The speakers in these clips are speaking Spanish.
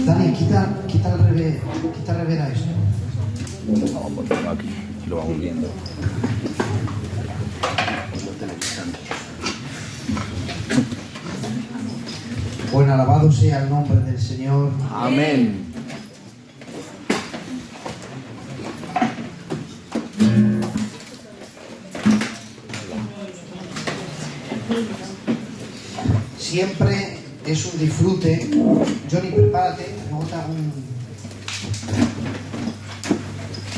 Dani, quita el rever a esto. Vamos a ponerlo aquí y lo vamos viendo. Bueno, alabado sea el nombre del Señor. Amén. Siempre es un disfrute. Johnny, prepárate, nota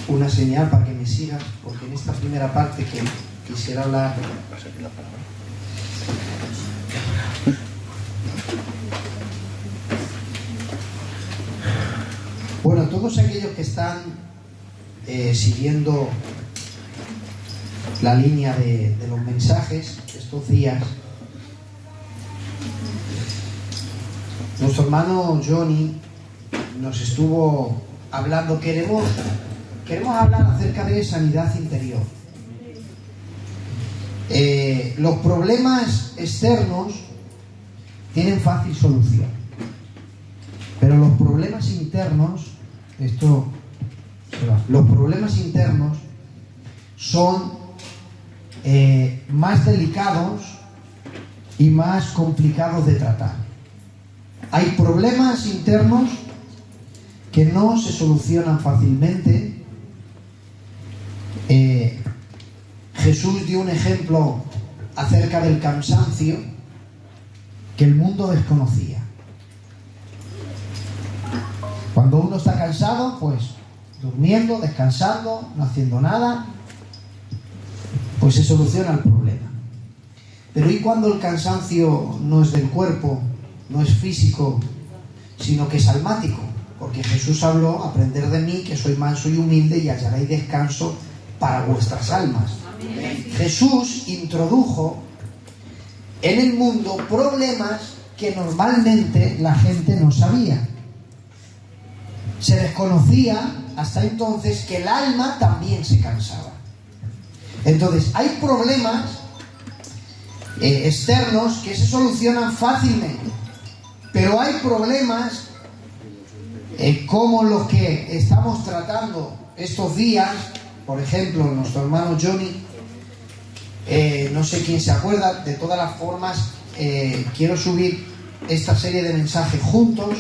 una señal para que me sigas, porque en esta primera parte que quisiera hablar. Bueno, todos aquellos que están siguiendo la línea de los mensajes estos días, nuestro hermano Johnny nos estuvo hablando. Queremos hablar acerca de sanidad interior. Los problemas externos tienen fácil solución, pero los problemas internos, los problemas internos son más delicados y más complicados de tratar. Hay problemas internos que no se solucionan fácilmente. Jesús dio un ejemplo acerca del cansancio que el mundo desconocía. Cuando uno está cansado, pues durmiendo, descansando, no haciendo nada, pues se soluciona el problema. Pero ¿y cuando el cansancio no es del cuerpo, no es físico, sino que es almático? Porque Jesús habló: aprender de mí, que soy manso y humilde, y hallaréis descanso para vuestras almas. Amén. Jesús introdujo en el mundo problemas que normalmente la gente no sabía. Se desconocía hasta entonces que el alma también se cansaba. Entonces, hay problemas externos que se solucionan fácilmente, pero hay problemas como los que estamos tratando estos días. Por ejemplo, nuestro hermano Johnny, no sé quién se acuerda. De todas las formas, quiero subir esta serie de mensajes juntos,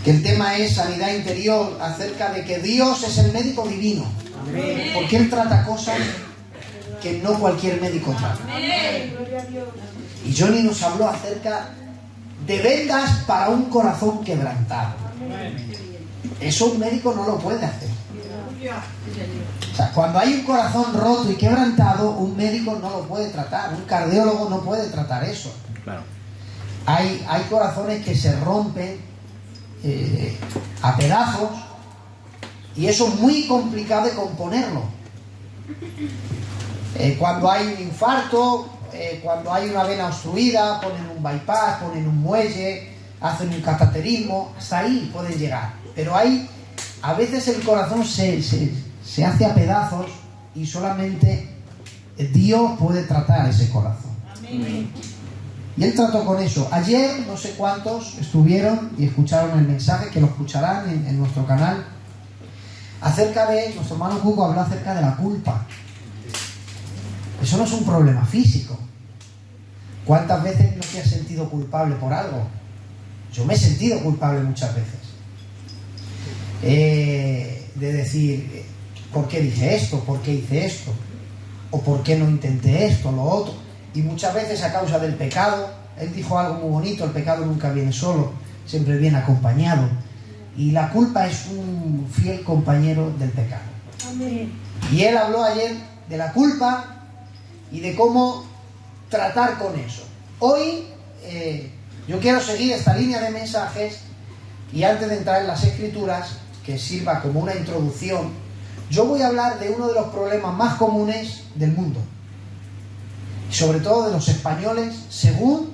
que el tema es sanidad interior, acerca de que Dios es el médico divino. Amén. Porque Él trata cosas que no cualquier médico trata. Amén. Y Johnny nos habló acerca de vendas para un corazón quebrantado. Eso un médico no lo puede hacer. O sea, cuando hay un corazón roto y quebrantado, un médico no lo puede tratar, un cardiólogo no puede tratar eso. Claro. Hay corazones que se rompen a pedazos, y eso es muy complicado de componerlo. Cuando hay un infarto, cuando hay una vena obstruida, ponen un bypass, ponen un muelle, hacen un cateterismo, hasta ahí pueden llegar. Pero a veces el corazón se hace a pedazos, y solamente Dios puede tratar ese corazón. Amén. Y Él trató con eso. Ayer no sé cuántos estuvieron y escucharon el mensaje, que lo escucharán en nuestro canal, acerca de, nuestro hermano Hugo habló acerca de la culpa. Eso no es un problema físico. ¿Cuántas veces no te has sentido culpable por algo? Yo me he sentido culpable muchas veces. De decir, ¿por qué dije esto? ¿Por qué hice esto? ¿O por qué no intenté esto, lo otro? Y muchas veces a causa del pecado. Él dijo algo muy bonito: el pecado nunca viene solo, siempre viene acompañado. Y la culpa es un fiel compañero del pecado. Amén. Y él habló ayer de la culpa y de cómo tratar con eso. Hoy yo quiero seguir esta línea de mensajes, y antes de entrar en las Escrituras, que sirva como una introducción, yo voy a hablar de uno de los problemas más comunes del mundo, sobre todo de los españoles, según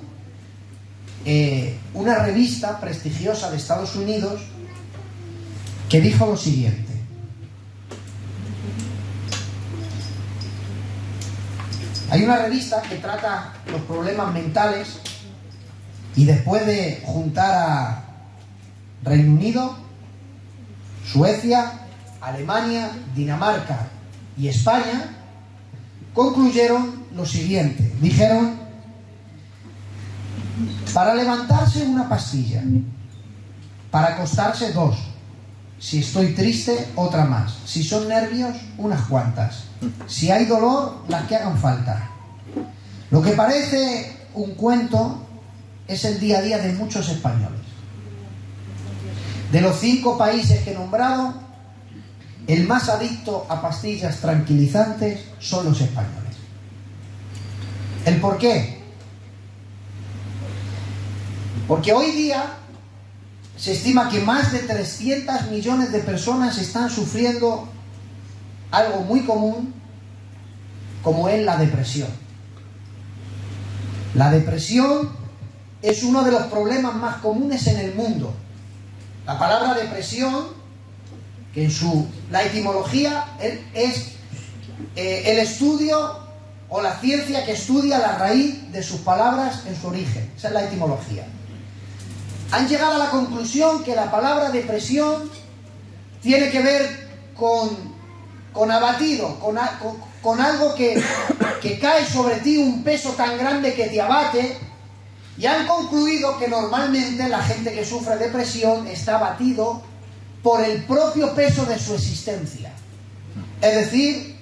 una revista prestigiosa de Estados Unidos, que dijo lo siguiente: Hay una revista que trata los problemas mentales y después de juntar a Reino Unido, Suecia, Alemania, Dinamarca y España, concluyeron lo siguiente. Dijeron: para levantarse una pastilla, para acostarse 2, si estoy triste otra más, si son nervios unas cuantas, si hay dolor las que hagan falta. Lo que parece un cuento es el día a día de muchos españoles. De los 5 países que he nombrado, el más adicto a pastillas tranquilizantes son los españoles. ¿El por qué? Porque hoy día se estima que más de 300 millones de personas están sufriendo algo muy común, como es la depresión. La depresión es uno de los problemas más comunes en el mundo. La palabra depresión, que en la etimología es el estudio o la ciencia que estudia la raíz de sus palabras en su origen. Esa es la etimología. Han llegado a la conclusión que la palabra depresión tiene que ver con abatido, con algo que cae sobre ti, un peso tan grande que te abate, y han concluido que normalmente la gente que sufre depresión está abatido por el propio peso de su existencia. Es decir,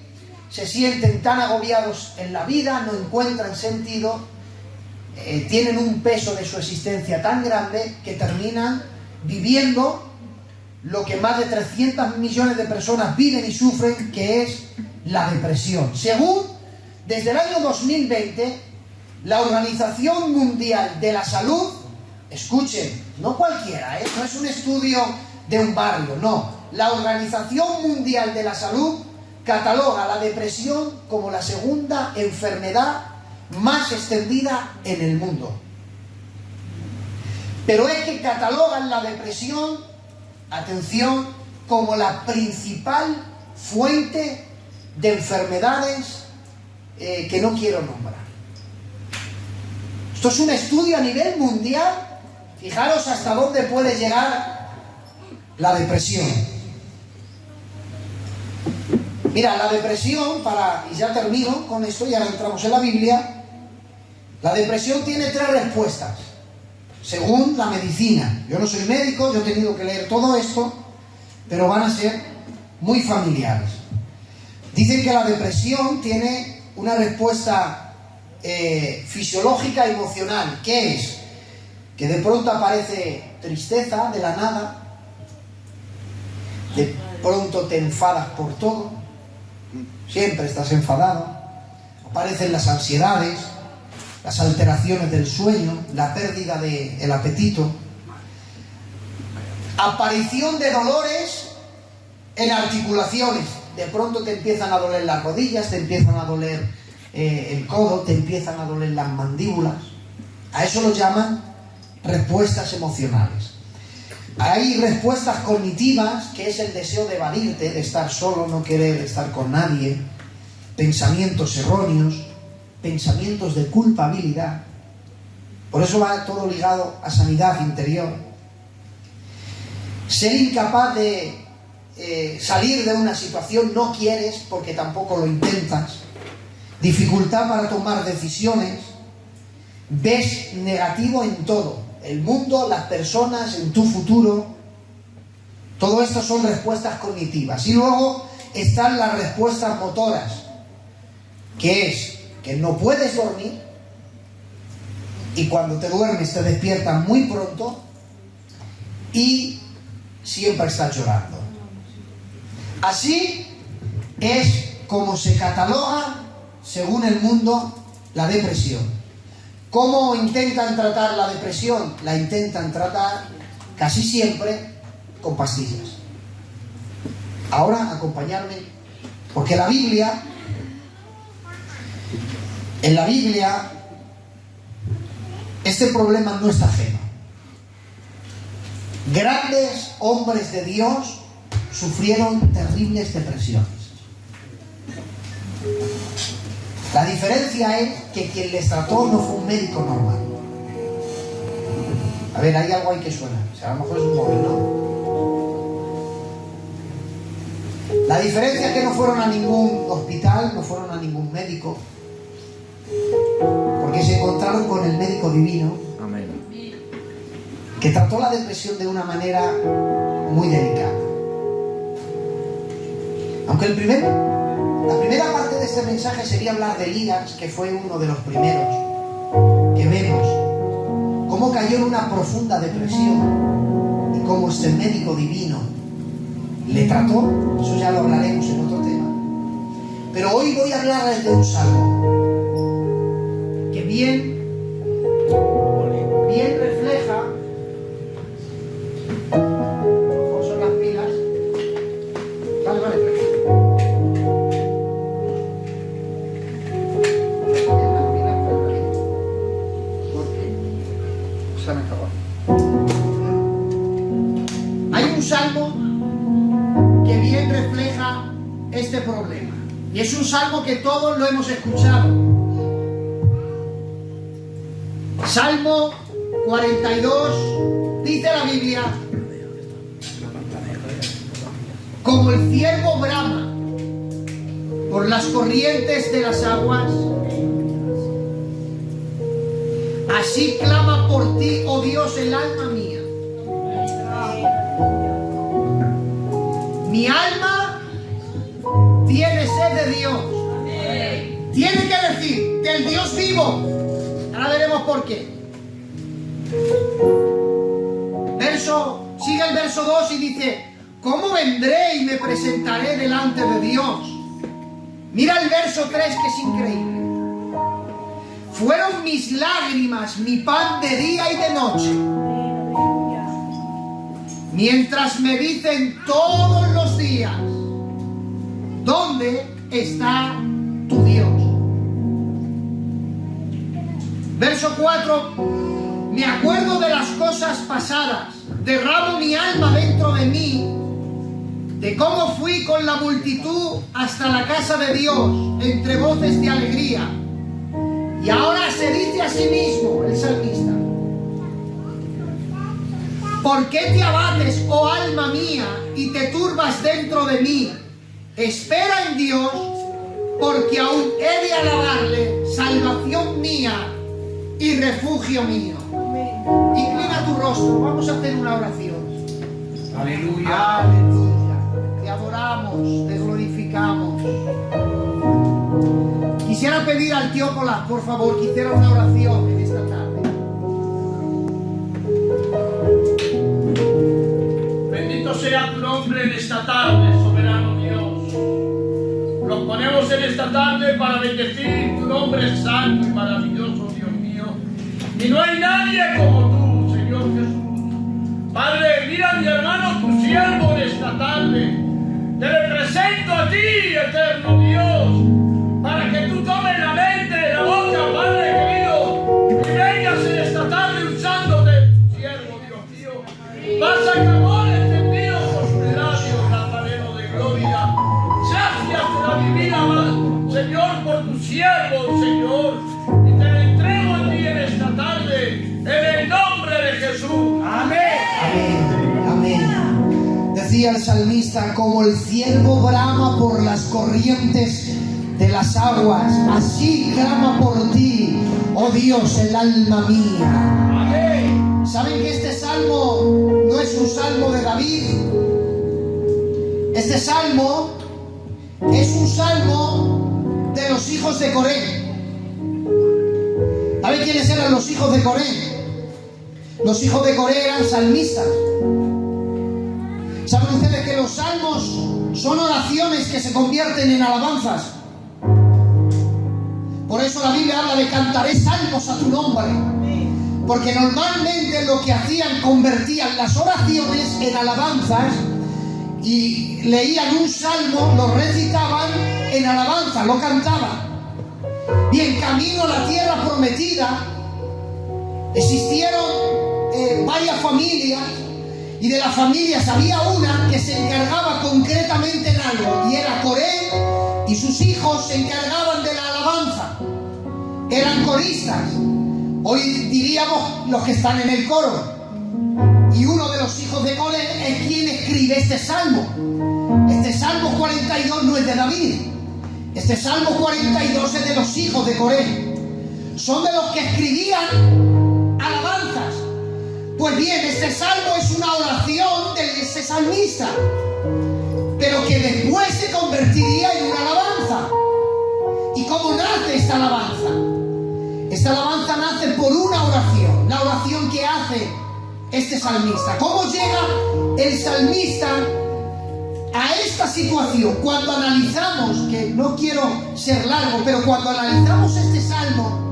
se sienten tan agobiados en la vida, no encuentran sentido, tienen un peso de su existencia tan grande que terminan viviendo lo que más de 300 millones de personas viven y sufren, que es la depresión. Según, desde el año 2020, la Organización Mundial de la Salud, escuchen, no cualquiera, no es un estudio de un barrio, no. La Organización Mundial de la Salud cataloga la depresión como la segunda enfermedad más extendida en el mundo. Pero es que catalogan la depresión, atención, como la principal fuente de enfermedades que no quiero nombrar. Esto es un estudio a nivel mundial. Fijaros hasta dónde puede llegar la depresión. Mira, la depresión, y ya termino con esto y ahora entramos en la Biblia. La depresión tiene 3 respuestas, según la medicina. Yo no soy médico, yo he tenido que leer todo esto, pero van a ser muy familiares. Dicen que la depresión tiene una respuesta fisiológica emocional. ¿Qué es? Que de pronto aparece tristeza de la nada, de pronto te enfadas por todo, siempre estás enfadado, aparecen las ansiedades, las alteraciones del sueño, la pérdida del apetito, aparición de dolores en articulaciones. De pronto te empiezan a doler las rodillas, te empiezan a doler el codo, te empiezan a doler las mandíbulas. A eso lo llaman respuestas emocionales. Hay respuestas cognitivas, que es el deseo de evadirte, de estar solo, no querer estar con nadie, pensamientos erróneos, pensamientos de culpabilidad. Por eso va todo ligado a sanidad interior. Ser incapaz de salir de una situación, no quieres porque tampoco lo intentas. Dificultad para tomar decisiones. Ves negativo en todo. El mundo, las personas, en tu futuro. Todo esto son respuestas cognitivas. Y luego están las respuestas motoras, que es que no puedes dormir y cuando te duermes te despiertas muy pronto y siempre estás llorando. Así es como se cataloga, según el mundo, la depresión. ¿Cómo intentan tratar la depresión? La intentan tratar casi siempre con pastillas. Ahora acompañarme, porque en la Biblia, este problema no está ajeno. Grandes hombres de Dios sufrieron terribles depresiones. La diferencia es que quien les trató no fue un médico normal. A ver, hay algo ahí que suena. O sea, a lo mejor es un móvil, ¿no? La diferencia es que no fueron a ningún hospital, no fueron a ningún médico, porque se encontraron con el médico divino. Amén. Que trató la depresión de una manera muy delicada. Aunque la primera parte de este mensaje sería hablar de Elías, que fue uno de los primeros que vemos cómo cayó en una profunda depresión y cómo este médico divino le trató. Eso ya lo hablaremos en otro tema. Pero hoy voy a hablarles de un salmo que bien refleja. ¿Cómo son las pilas? Vale, tranquilo. Se han acabado. Hay un salmo que bien refleja este problema. Y es un salmo que todos lo hemos escuchado. Salmo 42, dice la Biblia: como el ciervo brama por las corrientes de las aguas, así clama por ti, oh Dios, el alma mía. Mi alma tiene sed de Dios. Tiene que decir del Dios vivo. Ahora veremos por qué. Sigue el verso 2 y dice: ¿cómo vendré y me presentaré delante de Dios? Mira el verso 3, que es increíble. Fueron mis lágrimas mi pan de día y de noche, mientras me dicen todos los días: ¿dónde está tu Dios? Verso 4: me acuerdo de las cosas pasadas, derramo mi alma dentro de mí, de cómo fui con la multitud hasta la casa de Dios, entre voces de alegría. Y ahora se dice a sí mismo el salmista: ¿por qué te abates, oh alma mía, y te turbas dentro de mí? Espera en Dios, porque aún he de alabarle, salvación mía y refugio mío. Inclina tu rostro, vamos a hacer una oración. Aleluya. Aleluya. Te adoramos, te glorificamos. Quisiera pedir al tío Colás, por favor, que hiciera una oración en esta tarde. Bendito sea tu nombre en esta tarde, soberano Dios. Nos ponemos en esta tarde para bendecir tu nombre santo y maravilloso, Dios mío. Y no hay nadie como tú, Señor Jesús. Padre, mira a mi hermano, tu siervo, en esta tarde. Te le presento a ti, eterno Dios, para que tú tomes la mente, la boca, Padre querido, y vengas en esta tarde usándote, tu siervo, Dios mío. Vas a clamar entendido por sus labios, nazareno de gloria. Gracias de la divina, Señor, por tu siervo, Señor. Y te lo entrego a ti en esta tarde, en el nombre de Jesús. Amén. Amén, amén. Decía el salmista: como el ciervo brama por las corrientes de las aguas, así clama por ti, oh Dios, el alma mía. Amén. ¿Saben que este salmo no es un salmo de David? Este salmo es un salmo de los hijos de Coré. ¿Saben quiénes eran los hijos de Coré? Los hijos de Coré eran salmistas. ¿Saben ustedes que los salmos son oraciones que se convierten en alabanzas? Por eso la Biblia habla de cantaré salmos a tu nombre. Porque normalmente lo que hacían, convertían las oraciones en alabanzas y leían un salmo, lo recitaban en alabanza, lo cantaban. Bien, camino a la tierra prometida, existieron varias familias, y de las familias había una que se encargaba concretamente en algo, y era Coré, y sus hijos se encargaban de la alabanza. alabanza. Eran coristas. Hoy diríamos los que están en el coro. Y uno de los hijos de Coré es quien escribe este salmo. Este salmo 42 no es de David. Este salmo 42 es de los hijos de Coré. Son de los que escribían alabanzas. Pues bien, este salmo es una oración de ese salmista, pero que después se convertiría en una alabanza. ¿Y cómo nace esta alabanza? Esta alabanza nace por una oración, la oración que hace este salmista. ¿Cómo llega el salmista a esta situación? Cuando analizamos, que no quiero ser largo, pero cuando analizamos este salmo,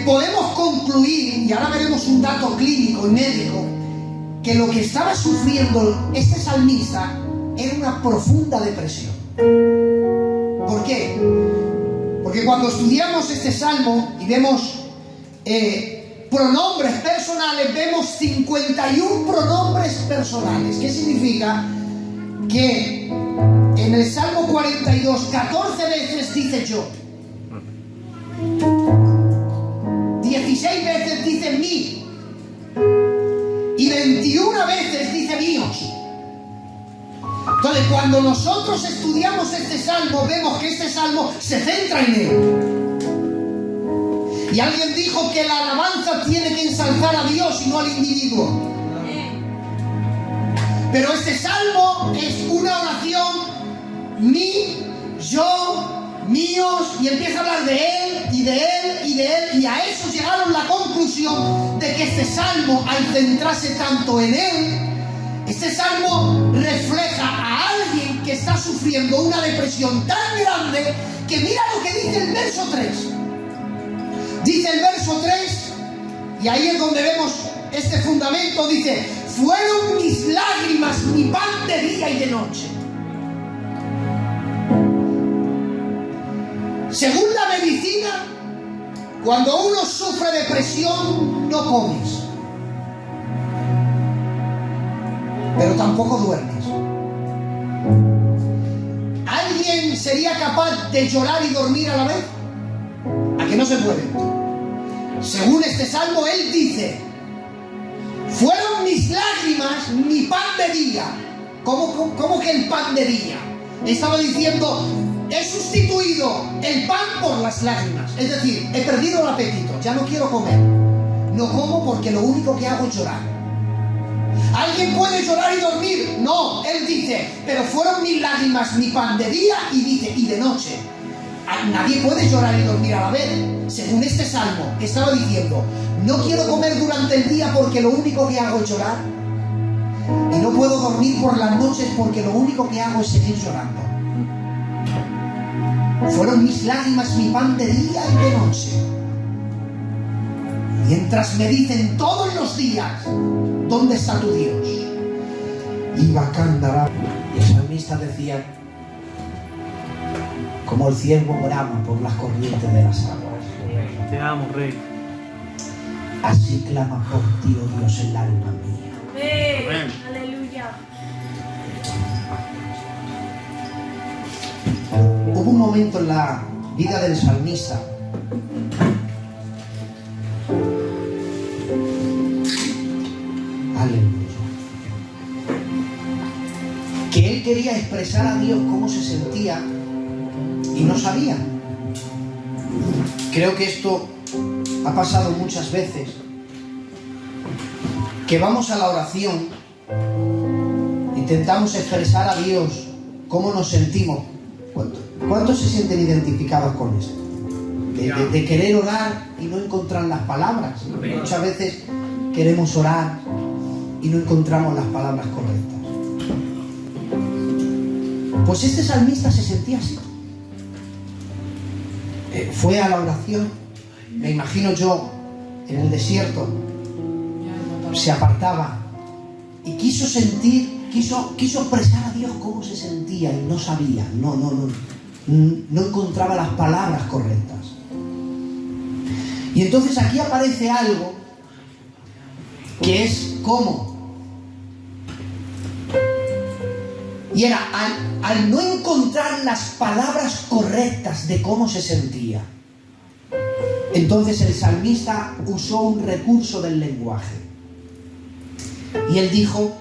podemos concluir, y ahora veremos un dato clínico y médico, que lo que estaba sufriendo este salmista era una profunda depresión. ¿Por qué? Porque cuando estudiamos este salmo y vemos pronombres personales, vemos 51 pronombres personales. ¿Qué significa? Que en el Salmo 42, 14 veces dice yo. 16 veces dice mí. Y 21 veces dice míos. Entonces, cuando nosotros estudiamos este salmo, vemos que este salmo se centra en él. Y alguien dijo que la alabanza tiene que ensalzar a Dios y no al individuo. Pero este salmo es una oración, mí, yo, míos, y empieza a hablar de él, y de él, y de él, y a eso llegaron a la conclusión de que este salmo, al centrarse tanto en él, este salmo refleja a alguien que está sufriendo una depresión tan grande que mira lo que dice el verso 3. Dice el verso 3, y ahí es donde vemos este fundamento, dice: fueron mis lágrimas mi pan de día y de noche. Según la medicina, cuando uno sufre depresión, no comes, pero tampoco duermes. ¿Alguien sería capaz de llorar y dormir a la vez? ¿A que no se puede? Según este salmo, él dice: fueron mis lágrimas mi pan de día. ¿Cómo que el pan de día? Estaba diciendo: he sustituido el pan por las lágrimas. Es decir, he perdido el apetito, ya no quiero comer. No como porque lo único que hago es llorar. ¿Alguien puede llorar y dormir? No, él dice: pero fueron mis lágrimas mi pan de día, y dice, y de noche. Nadie puede llorar y dormir a la vez. Según este salmo, estaba diciendo: no quiero comer durante el día porque lo único que hago es llorar. Y no puedo dormir por las noches porque lo único que hago es seguir llorando. Fueron mis lágrimas mi pan de día y de noche. Mientras me dicen todos los días: ¿dónde está tu Dios? Y Bacándará. Y el salmista decía: como el ciervo brama por las corrientes de las aguas. Te amo, Rey. Así clama por ti, oh Dios, el alma mía. Amén. Aleluya. Hubo un momento en la vida del salmista que él quería expresar a Dios cómo se sentía y no sabía. Creo que esto ha pasado muchas veces, que vamos a la oración, intentamos expresar a Dios cómo nos sentimos. ¿Cuántos se sienten identificados con esto? De querer orar y no encontrar las palabras. Muchas veces queremos orar y no encontramos las palabras correctas. Pues este salmista se sentía así. Fue a la oración, me imagino yo, en el desierto, se apartaba y quiso expresar a Dios cómo se sentía y no sabía, no encontraba las palabras correctas. Y entonces aquí aparece algo que es cómo. Y era al no encontrar las palabras correctas de cómo se sentía. Entonces el salmista usó un recurso del lenguaje. Y él dijo: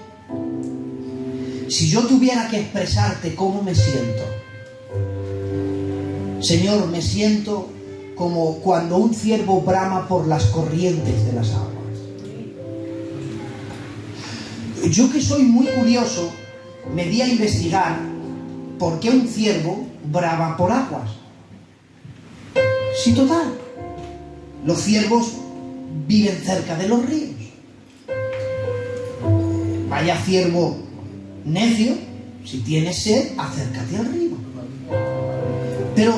si yo tuviera que expresarte cómo me siento, Señor, me siento como cuando un ciervo brama por las corrientes de las aguas. Yo, que soy muy curioso, me di a investigar por qué un ciervo brama por aguas. Sí, total. Los ciervos viven cerca de los ríos. Vaya ciervo necio, si tienes sed, acércate al río. Pero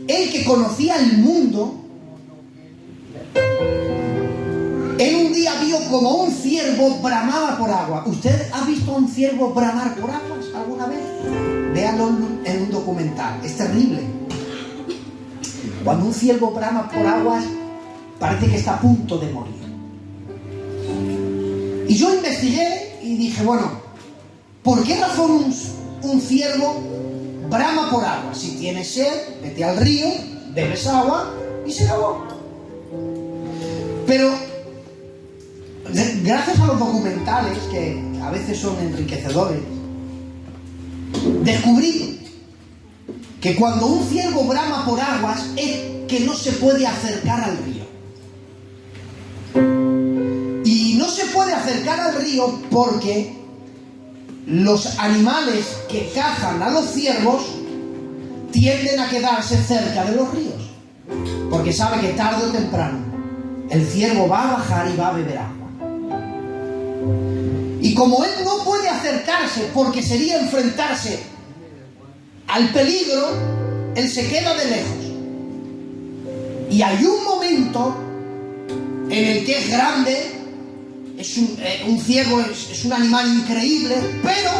él, que conocía el mundo, él un día vio como un ciervo bramaba por agua. ¿Usted ha visto a un ciervo bramar por aguas alguna vez? Véanlo en un documental, es terrible. Cuando un ciervo brama por aguas, parece que está a punto de morir. Y yo investigué y dije, bueno, ¿por qué razón un ciervo brama por agua? Si tienes sed, vete al río, bebes agua y se acabó. Pero gracias a los documentales, que a veces son enriquecedores, descubrí que cuando un ciervo brama por aguas es que no se puede acercar al río. Y no se puede acercar al río porque los animales que cazan a los ciervos tienden a quedarse cerca de los ríos, porque sabe que tarde o temprano el ciervo va a bajar y va a beber agua. Y como él no puede acercarse porque sería enfrentarse al peligro, él se queda de lejos. Y hay un momento en el que es grande, un ciervo es un animal increíble, pero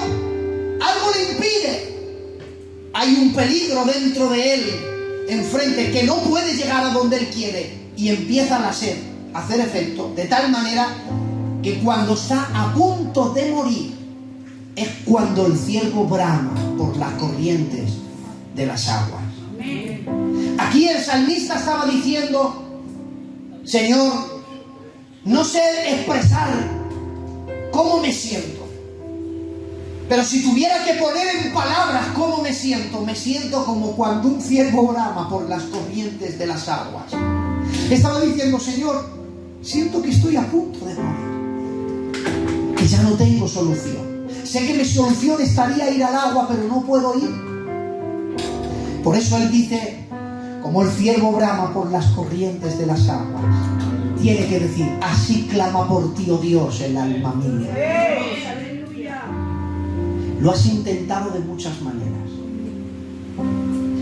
algo le impide. Hay un peligro dentro de él, enfrente, que no puede llegar a donde él quiere, y empieza la sed a hacer efecto, de tal manera que cuando está a punto de morir es cuando el ciervo brama por las corrientes de las aguas. Aquí el salmista estaba diciendo: Señor, no sé expresar cómo me siento, pero si tuviera que poner en palabras cómo me siento como cuando un ciervo brama por las corrientes de las aguas. Estaba diciendo: Señor, siento que estoy a punto de morir, que ya no tengo solución. Sé que mi solución estaría ir al agua, pero no puedo ir. Por eso él dice: como el ciervo brama por las corrientes de las aguas, tiene que decir: así clama por ti, oh Dios, el alma mía. Lo has intentado de muchas maneras.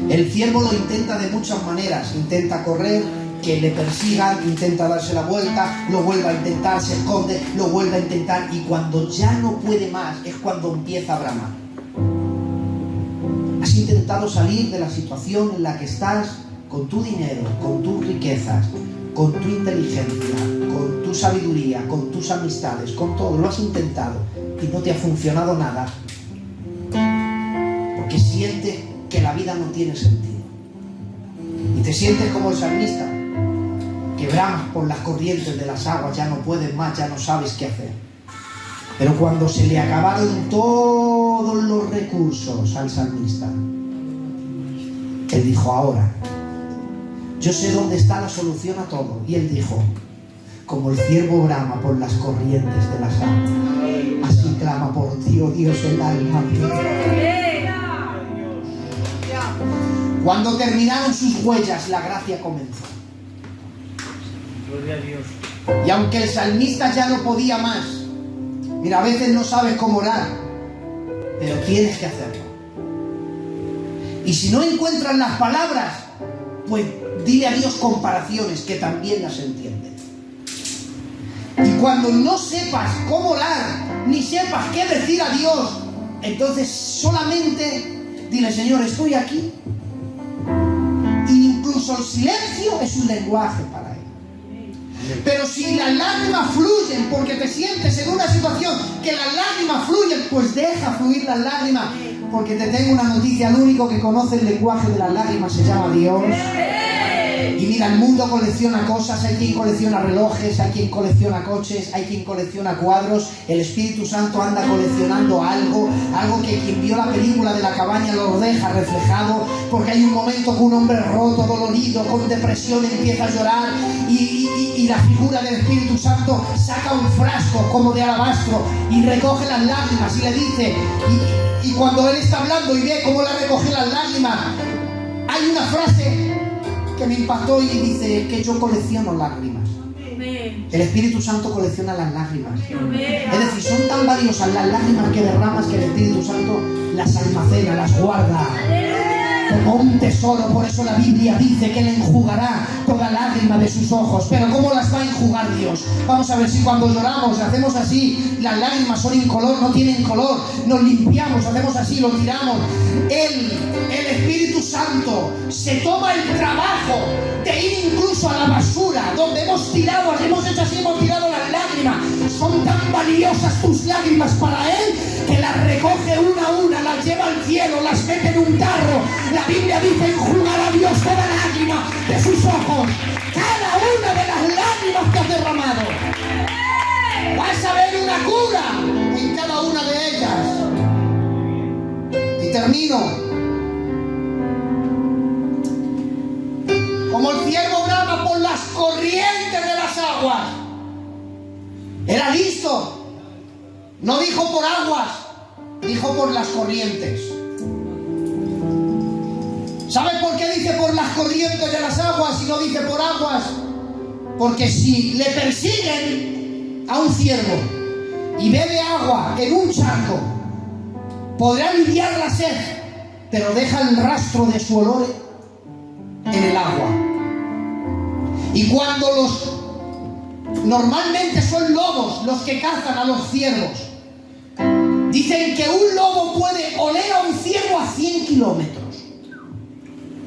El ciervo lo intenta de muchas maneras. Intenta correr, que le persigan, intenta darse la vuelta, lo vuelve a intentar, se esconde, lo vuelve a intentar, y cuando ya no puede más es cuando empieza a bramar. Has intentado salir de la situación en la que estás, con tu dinero, con tus riquezas, con tu inteligencia, con tu sabiduría, con tus amistades, con todo. Lo has intentado y no te ha funcionado nada, porque sientes que la vida no tiene sentido. Y te sientes como el salmista, que bramas por las corrientes de las aguas, ya no puedes más, ya no sabes qué hacer. Pero cuando se le acabaron todos los recursos al salmista, él dijo: ahora, yo sé dónde está la solución a todo. Y él dijo: como el ciervo brama por las corrientes de las aguas, así clama por ti, oh Dios, el alma mía. Cuando terminaron sus huellas, la gracia comenzó. Gloria a Dios. Y aunque el salmista ya no podía más, mira, a veces no sabes cómo orar, pero tienes que hacerlo. Y si no encuentras las palabras, pues dile a Dios comparaciones, que también las entiende. Y cuando no sepas cómo orar, ni sepas qué decir a Dios, entonces solamente dile: Señor, estoy aquí. Y incluso el silencio es un lenguaje para Él. Pero si las lágrimas fluyen porque te sientes en una situación que las lágrimas fluyen, pues deja fluir las lágrimas. Porque te tengo una noticia, el único que conoce el lenguaje de las lágrimas se llama Dios. Y mira, el mundo colecciona cosas, hay quien colecciona relojes, hay quien colecciona coches, hay quien colecciona cuadros. El Espíritu Santo anda coleccionando algo que quien vio la película de la cabaña lo deja reflejado, porque hay un momento que un hombre roto, dolorido, con depresión empieza a llorar y la figura del Espíritu Santo saca un frasco como de alabastro y recoge las lágrimas y le dice, y cuando él está hablando y ve cómo le recoge las lágrimas, hay una frase que me impactó y dice que yo colecciono lágrimas. El Espíritu Santo colecciona las lágrimas. Es decir, son tan valiosas las lágrimas que derramas que el Espíritu Santo las almacena, las guarda como un tesoro. Por eso la Biblia dice que Él enjugará toda lágrima de sus ojos. Pero ¿cómo las va a enjugar Dios? Vamos a ver si cuando lloramos hacemos así, las lágrimas son incolor, no tienen color, nos limpiamos, hacemos así, lo tiramos. El Espíritu Santo se toma el trabajo de ir incluso a la basura donde hemos tirado, hemos hecho así, hemos tirado las lágrimas. Son tan valiosas tus lágrimas para Él que las recoge una a una, las lleva al cielo, las mete en un tarro. La Biblia dice: enjugará Dios toda lágrima de sus ojos. Cada una de las lágrimas que has derramado, vas a ver una cura en cada una de ellas. Y termino. Como el ciervo brama por las corrientes de las aguas. Era listo. No dijo por aguas, dijo por las corrientes. ¿Saben por qué dice por las corrientes de las aguas y no dice por aguas? Porque si le persiguen a un ciervo y bebe agua en un charco, podrá aliviar la sed, pero deja el rastro de su olor en el agua. Y cuando normalmente son lobos los que cazan a los ciervos, dicen que un lobo puede oler a un ciervo a 100 kilómetros.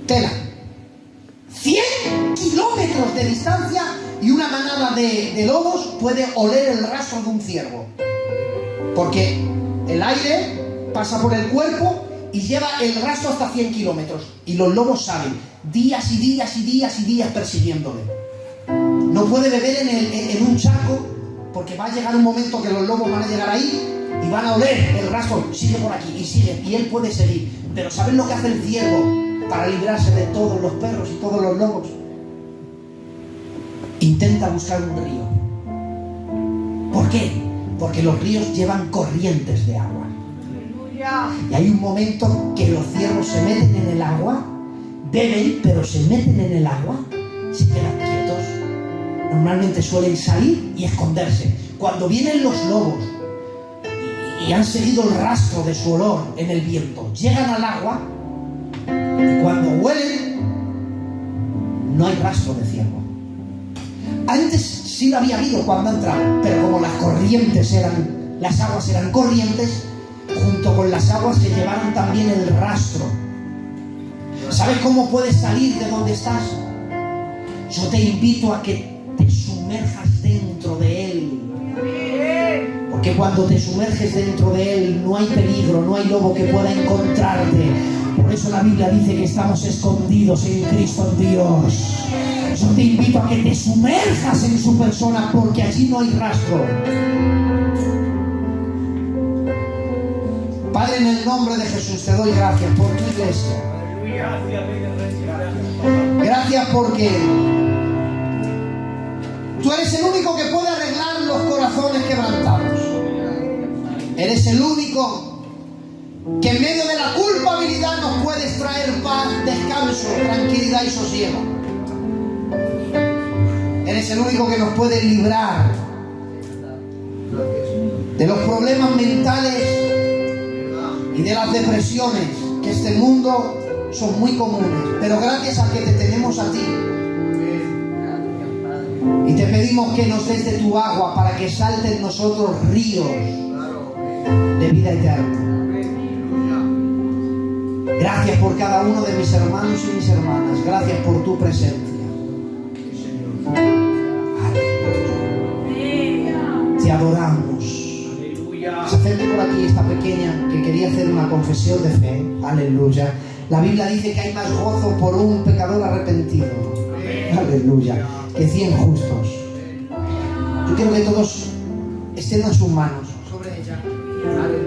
Tela. 100 kilómetros de distancia y una manada de lobos puede oler el rastro de un ciervo. Porque el aire pasa por el cuerpo y lleva el rastro hasta 100 kilómetros. Y los lobos saben, días y días y días y días persiguiéndole. No puede beber en un charco porque va a llegar un momento que los lobos van a llegar ahí y van a oler el rastro. Sigue por aquí y sigue, y él puede seguir. Pero ¿saben lo que hace el ciervo para librarse de todos los perros y todos los lobos? Intenta buscar un río. ¿Por qué? Porque los ríos llevan corrientes de agua. Y hay un momento que los ciervos se meten en el agua, beben, pero se meten en el agua, se quedan quietos. Normalmente suelen salir y esconderse. Cuando vienen los lobos y han seguido el rastro de su olor en el viento, llegan al agua y cuando huelen no hay rastro de ciervo. Antes sí lo había habido cuando entraban, pero como las aguas eran corrientes, junto con las aguas se llevaron también el rastro. ¿Sabes cómo puedes salir de donde estás? Yo te invito a que te sumerjas dentro de Él. Porque cuando te sumerges dentro de Él no hay peligro, no hay lobo que pueda encontrarte. Por eso la Biblia dice que estamos escondidos en Cristo Dios. Yo te invito a que te sumerjas en su persona, porque allí no hay rastro. Padre, en el nombre de Jesús te doy gracias por tu iglesia. Gracias porque tú eres el único que puede arreglar los corazones quebrantados. Eres el único que en medio de la culpabilidad nos puedes traer paz, descanso, tranquilidad y sosiego. Eres el único que nos puede librar de los problemas mentales y de las depresiones que este mundo son muy comunes. Pero gracias a que te tenemos a ti, y te pedimos que nos des de tu agua para que salten nosotros ríos de vida eterna. Gracias por cada uno de mis hermanos y mis hermanas. Gracias por tu presencia. Aleluya. pequeña que quería hacer una confesión de fe. Aleluya. La Biblia dice que hay más gozo por un pecador arrepentido. Aleluya. Que 100 justos. Yo quiero que todos estén en sus manos sobre ella. Aleluya.